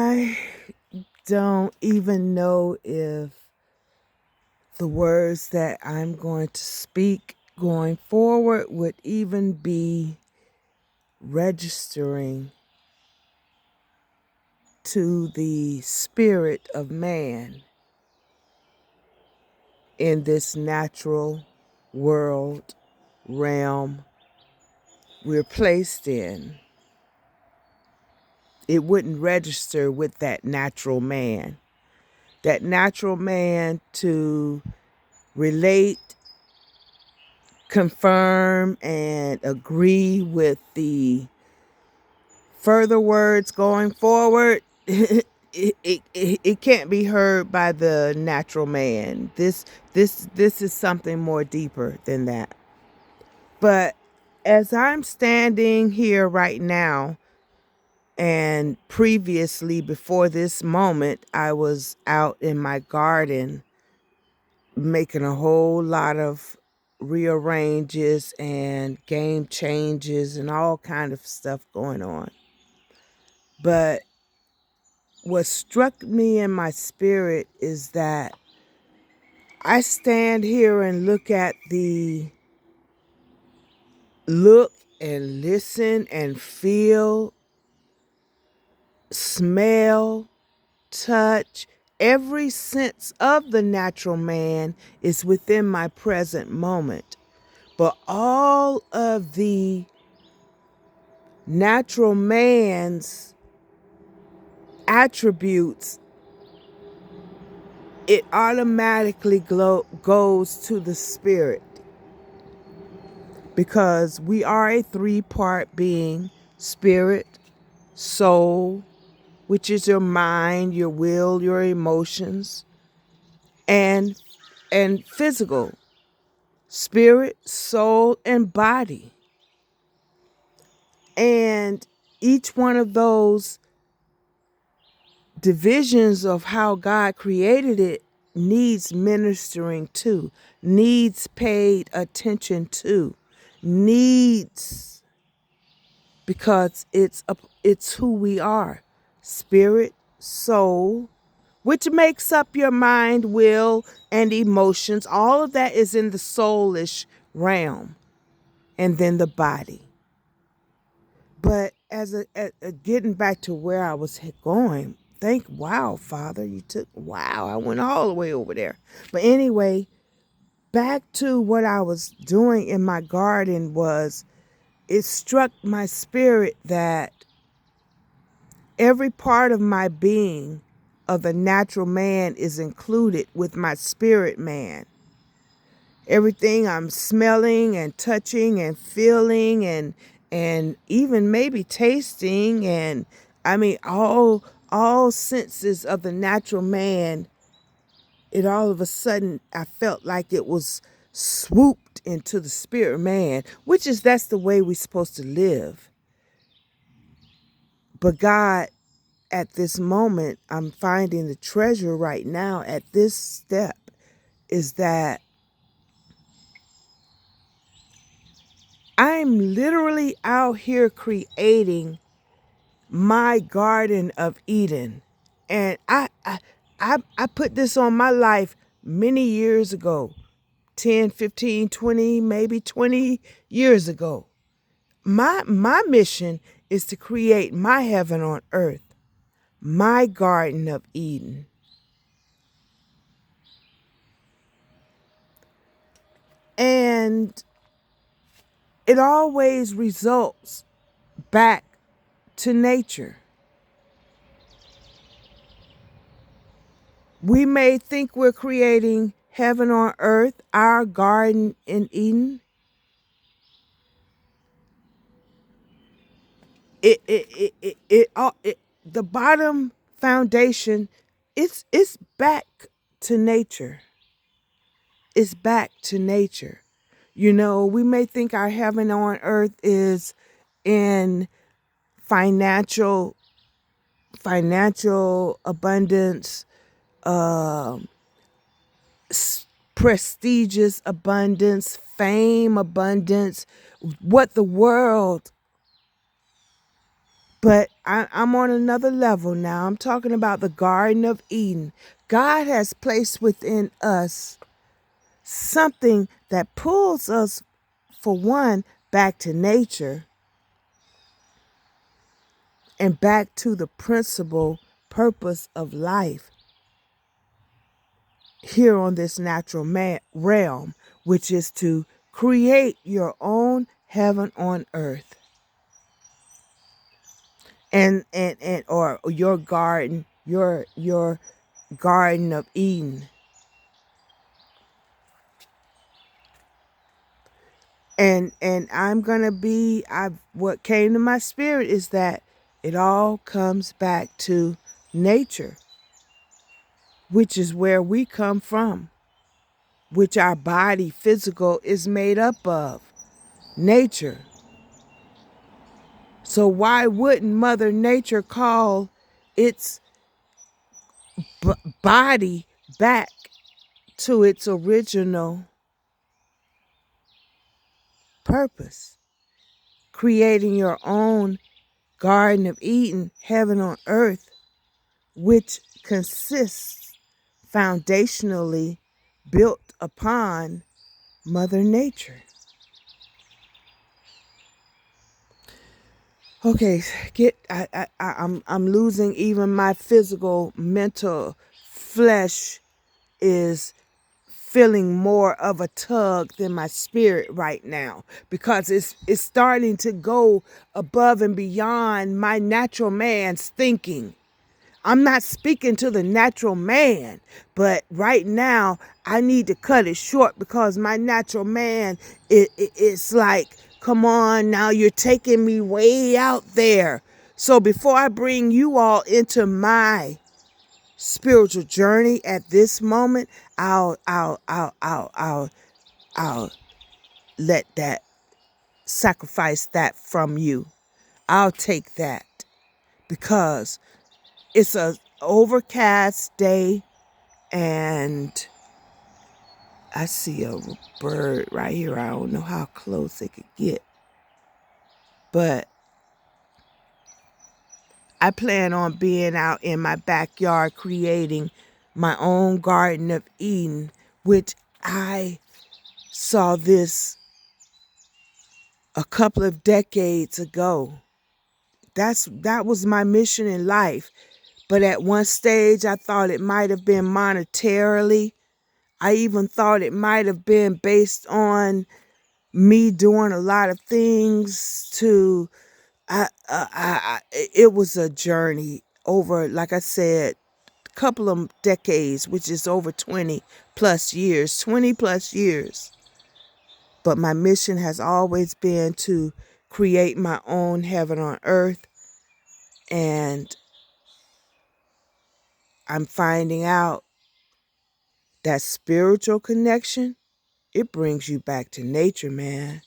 I don't even know if the words that I'm going to speak going forward would even be registering to the spirit of man in this natural world realm we're placed in. It wouldn't register with that natural man. That natural man to relate, confirm, and agree with the further words going forward, it can't be heard by the natural man. This is something more deeper than that. But as I'm standing here right now, and previously before this moment, I was out in my garden making a whole lot of rearranges and game changes and all kind of stuff going on. But what struck me in my spirit is that I stand here and look and listen and feel, smell, touch. Every sense of the natural man is within my present moment. But all of the natural man's attributes, it automatically goes to the spirit, because we are a three-part being: spirit, soul, which is your mind, your will, your emotions, and physical: spirit, soul, and body. And each one of those divisions of how God created it needs ministering to, needs paid attention to, needs, because it's who we are: spirit, soul, which makes up your mind, will, and emotions. All of that is in the soulish realm, and then the body. But as a getting back to where I was going, wow, Father, I went all the way over there. But anyway, back to what I was doing in my garden was, it struck my spirit that every part of my being of the natural man is included with my spirit man. Everything I'm smelling and touching and feeling and even maybe tasting, and I mean all senses of the natural man, it all of a sudden I felt like it was swooped into the spirit man, that's the way we're supposed to live. But God, at this moment, I'm finding the treasure right now at this step, is that I'm literally out here creating my Garden of Eden. And I put this on my life many years ago, 10, 15, 20, maybe 20 years ago. My mission is to create my heaven on earth, my Garden of Eden. And it always results back to nature. We may think we're creating heaven on earth, our garden in Eden. The bottom foundation, it's back to nature. It's back to nature. You know, we may think our heaven on earth is in financial abundance, uh, prestigious abundance, fame abundance, what the world. But I'm on another level now. I'm talking about the Garden of Eden. God has placed within us something that pulls us, for one, back to nature and back to the principal purpose of life here on this natural realm, which is to create your own heaven on earth. And or your garden, your Garden of Eden. And I'm gonna be what came to my spirit is that it all comes back to nature, which is where we come from, which our body physical is made up of. Nature. So why wouldn't Mother Nature call its body back to its original purpose? Creating your own Garden of Eden, heaven on earth, which consists foundationally built upon Mother Nature. Okay, I'm losing even my physical, mental flesh is feeling more of a tug than my spirit right now, because it's starting to go above and beyond my natural man's thinking. I'm not speaking to the natural man, but right now I need to cut it short because my natural man, it's like, come on now, you're taking me way out there. So before I bring you all into my spiritual journey at this moment, I'll let that, sacrifice that from you. I'll take that because it's a overcast day and I see a bird right here. I don't know how close it could get, but I plan on being out in my backyard creating my own Garden of Eden, which I saw this a couple of decades ago. That was my mission in life. But at one stage, I thought it might have been monetarily. I even thought it might have been based on me doing a lot of things to. It was a journey over, like I said, a couple of decades, which is over 20 plus years, 20 plus years. But my mission has always been to create my own heaven on earth. And I'm finding out that spiritual connection, it brings you back to nature, man.